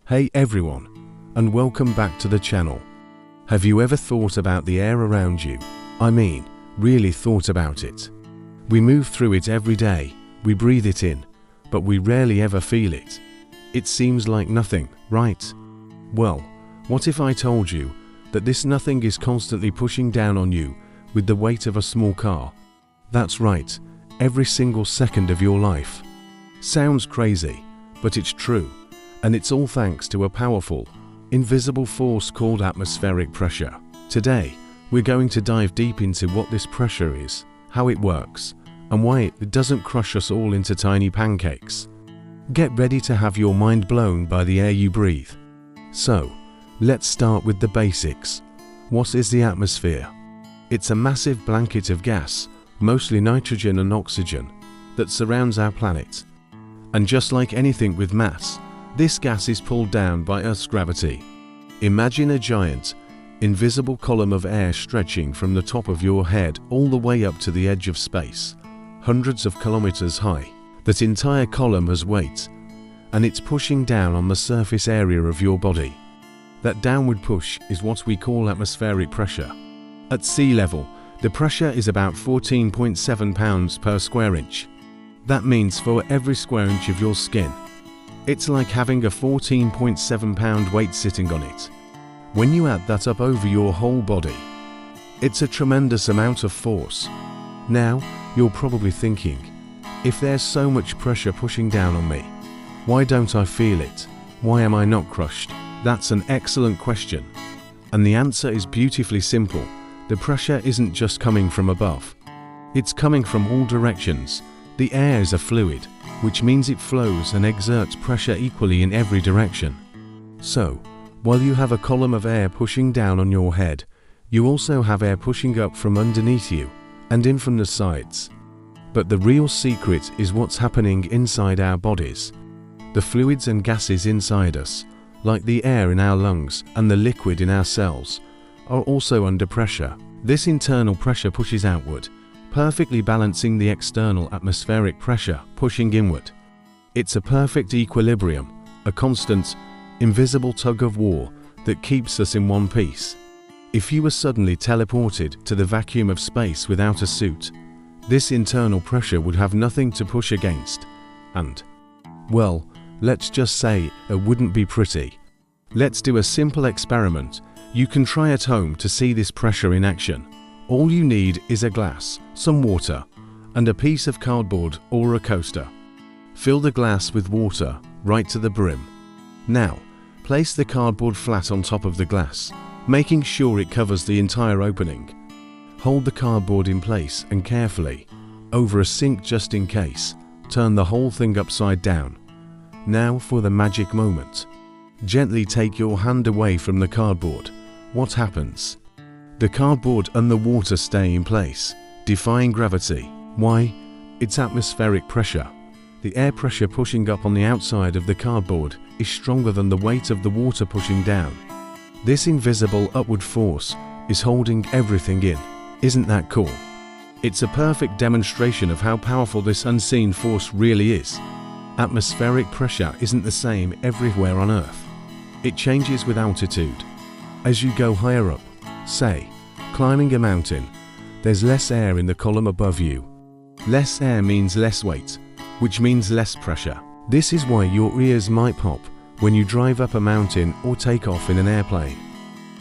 Hey everyone, and welcome back to the channel. Have you ever thought about the air around you? I mean, really thought about it. We move through it every day, we breathe it in, but we rarely ever feel it. It seems like nothing, right? Well, what if I told you that this nothing is constantly pushing down on you with the weight of a small car? That's right, every single second of your life. Sounds crazy, but it's true. And it's all thanks to a powerful, invisible force called atmospheric pressure. Today, we're going to dive deep into what this pressure is, how it works, and why it doesn't crush us all into tiny pancakes. Get ready to have your mind blown by the air you breathe. So, let's start with the basics. What is the atmosphere? It's a massive blanket of gas, mostly nitrogen and oxygen, that surrounds our planet. And just like anything with mass, this gas is pulled down by Earth's gravity. Imagine a giant, invisible column of air stretching from the top of your head all the way up to the edge of space, hundreds of kilometers high. That entire column has weight, and it's pushing down on the surface area of your body. That downward push is what we call atmospheric pressure. At sea level, the pressure is about 14.7 pounds per square inch. That means for every square inch of your skin, it's like having a 14.7 pound weight sitting on it. When you add that up over your whole body, it's a tremendous amount of force. Now, you're probably thinking, if there's so much pressure pushing down on me, why don't I feel it? Why am I not crushed? That's an excellent question. And the answer is beautifully simple. The pressure isn't just coming from above. It's coming from all directions. The air is a fluid, which means it flows and exerts pressure equally in every direction. So, while you have a column of air pushing down on your head, you also have air pushing up from underneath you and in from the sides. But the real secret is what's happening inside our bodies. The fluids and gases inside us, like the air in our lungs and the liquid in our cells, are also under pressure. This internal pressure pushes outward, perfectly balancing the external atmospheric pressure pushing inward. It's a perfect equilibrium, a constant, invisible tug of war that keeps us in one piece. If you were suddenly teleported to the vacuum of space without a suit, this internal pressure would have nothing to push against, and, well, let's just say it wouldn't be pretty. Let's do a simple experiment you can try at home to see this pressure in action. All you need is a glass, some water, and a piece of cardboard or a coaster. Fill the glass with water right to the brim. Now, place the cardboard flat on top of the glass, making sure it covers the entire opening. Hold the cardboard in place and carefully, over a sink just in case, turn the whole thing upside down. Now for the magic moment. Gently take your hand away from the cardboard. What happens? The cardboard and the water stay in place, defying gravity. Why? It's atmospheric pressure. The air pressure pushing up on the outside of the cardboard is stronger than the weight of the water pushing down. This invisible upward force is holding everything in. Isn't that cool? It's a perfect demonstration of how powerful this unseen force really is. Atmospheric pressure isn't the same everywhere on Earth. It changes with altitude. As you go higher up, say, climbing a mountain, there's less air in the column above you. Less air means less weight, which means less pressure. This is why your ears might pop when you drive up a mountain or take off in an airplane.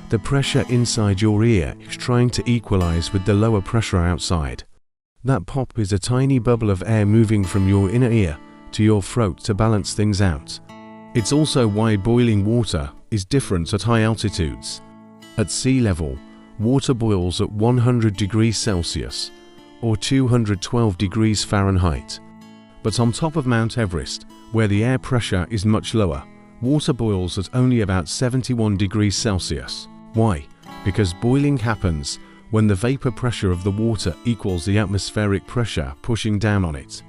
The pressure inside your ear is trying to equalize with the lower pressure outside. That pop is a tiny bubble of air moving from your inner ear to your throat to balance things out. It's also why boiling water is different at high altitudes. At sea level, water boils at 100 degrees Celsius or 212 degrees Fahrenheit. But on top of Mount Everest, where the air pressure is much lower, water boils at only about 71 degrees Celsius. Why? Because boiling happens when the vapor pressure of the water equals the atmospheric pressure pushing down on it.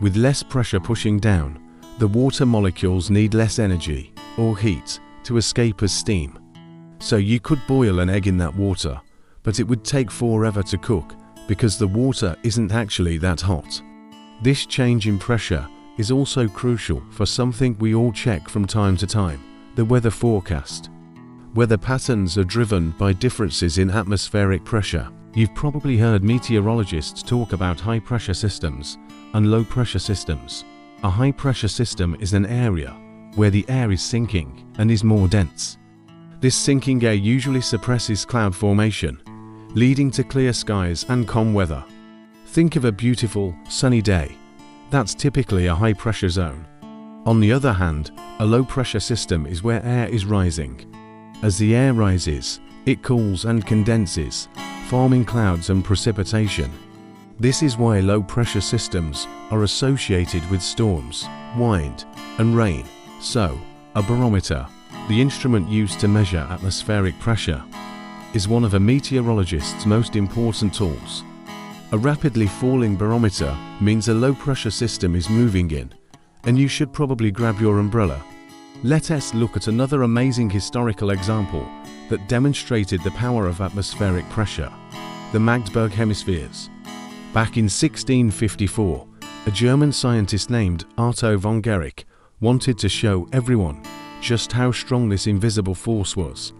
With less pressure pushing down, the water molecules need less energy or heat to escape as steam. So you could boil an egg in that water, but it would take forever to cook because the water isn't actually that hot. This change in pressure is also crucial for something we all check from time to time, The weather forecast. Weather patterns are driven by differences in atmospheric pressure. You've probably heard meteorologists talk about high-pressure systems and low-pressure systems. A high-pressure system is an area where the air is sinking and is more dense. This sinking air usually suppresses cloud formation, leading to clear skies and calm weather. Think of a beautiful, sunny day. That's typically a high-pressure zone. On the other hand, a low-pressure system is where air is rising. As the air rises, it cools and condenses, forming clouds and precipitation. This is why low-pressure systems are associated with storms, wind, and rain. So, a barometer, the instrument used to measure atmospheric pressure, is one of a meteorologist's most important tools. A rapidly falling barometer means a low-pressure system is moving in, and you should probably grab your umbrella. Let us look at another amazing historical example that demonstrated the power of atmospheric pressure: the Magdeburg hemispheres. Back in 1654, a German scientist named Otto von Guericke wanted to show everyone just how strong this invisible force was.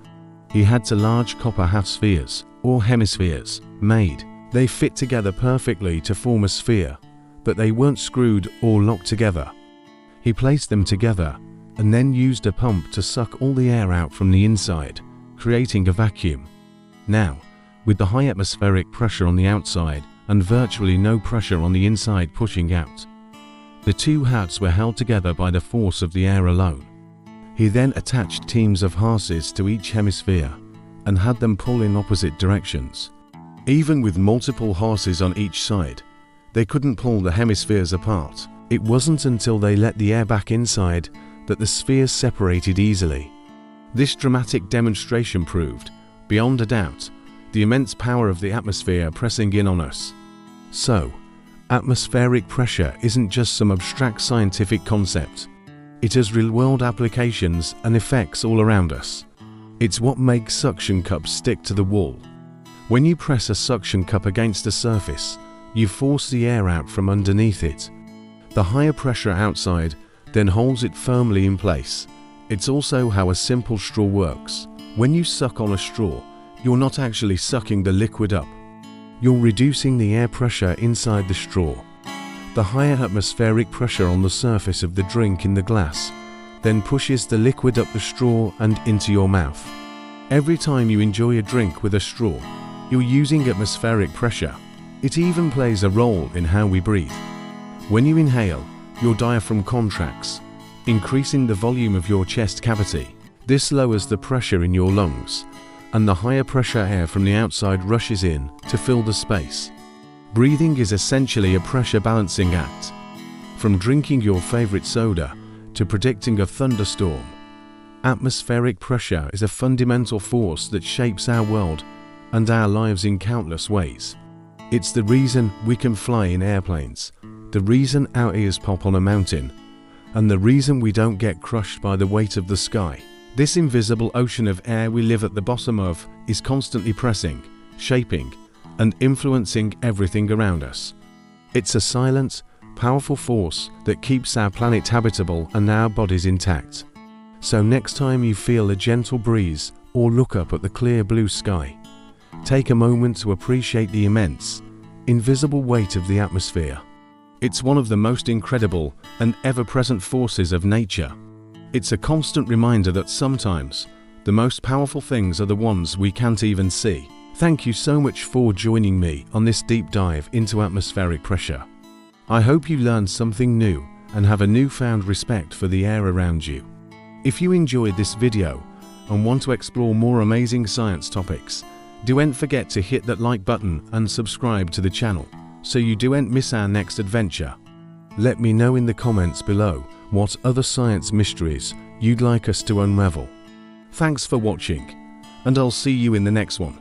He had two large copper half spheres, or hemispheres, made. They fit together perfectly to form a sphere, but they weren't screwed or locked together. He placed them together and then used a pump to suck all the air out from the inside, creating a vacuum. Now, with the high atmospheric pressure on the outside and virtually no pressure on the inside pushing out, the two halves were held together by the force of the air alone. He then attached teams of horses to each hemisphere and had them pull in opposite directions. Even with multiple horses on each side, they couldn't pull the hemispheres apart. It wasn't until they let the air back inside that the spheres separated easily. This dramatic demonstration proved, beyond a doubt, the immense power of the atmosphere pressing in on us. So, atmospheric pressure isn't just some abstract scientific concept. It has real-world applications and effects all around us. It's what makes suction cups stick to the wall. When you press a suction cup against a surface, you force the air out from underneath it. The higher pressure outside then holds it firmly in place. It's also how a simple straw works. When you suck on a straw, you're not actually sucking the liquid up. You're reducing the air pressure inside the straw. The higher atmospheric pressure on the surface of the drink in the glass then pushes the liquid up the straw and into your mouth. Every time you enjoy a drink with a straw, you're using atmospheric pressure. It even plays a role in how we breathe. When you inhale, your diaphragm contracts, increasing the volume of your chest cavity. This lowers the pressure in your lungs, and the higher pressure air from the outside rushes in to fill the space. Breathing is essentially a pressure balancing act. From drinking your favorite soda to predicting a thunderstorm, atmospheric pressure is a fundamental force that shapes our world and our lives in countless ways. It's the reason we can fly in airplanes, the reason our ears pop on a mountain, and the reason we don't get crushed by the weight of the sky. This invisible ocean of air we live at the bottom of is constantly pressing, shaping, and influencing everything around us. It's a silent, powerful force that keeps our planet habitable and our bodies intact. So next time you feel a gentle breeze or look up at the clear blue sky, take a moment to appreciate the immense, invisible weight of the atmosphere. It's one of the most incredible and ever-present forces of nature. It's a constant reminder that sometimes the most powerful things are the ones we can't even see. Thank you so much for joining me on this deep dive into atmospheric pressure. I hope you learned something new and have a newfound respect for the air around you. If you enjoyed this video and want to explore more amazing science topics, don't forget to hit that like button and subscribe to the channel so you don't miss our next adventure. Let me know in the comments below what other science mysteries you'd like us to unravel. Thanks for watching, and I'll see you in the next one.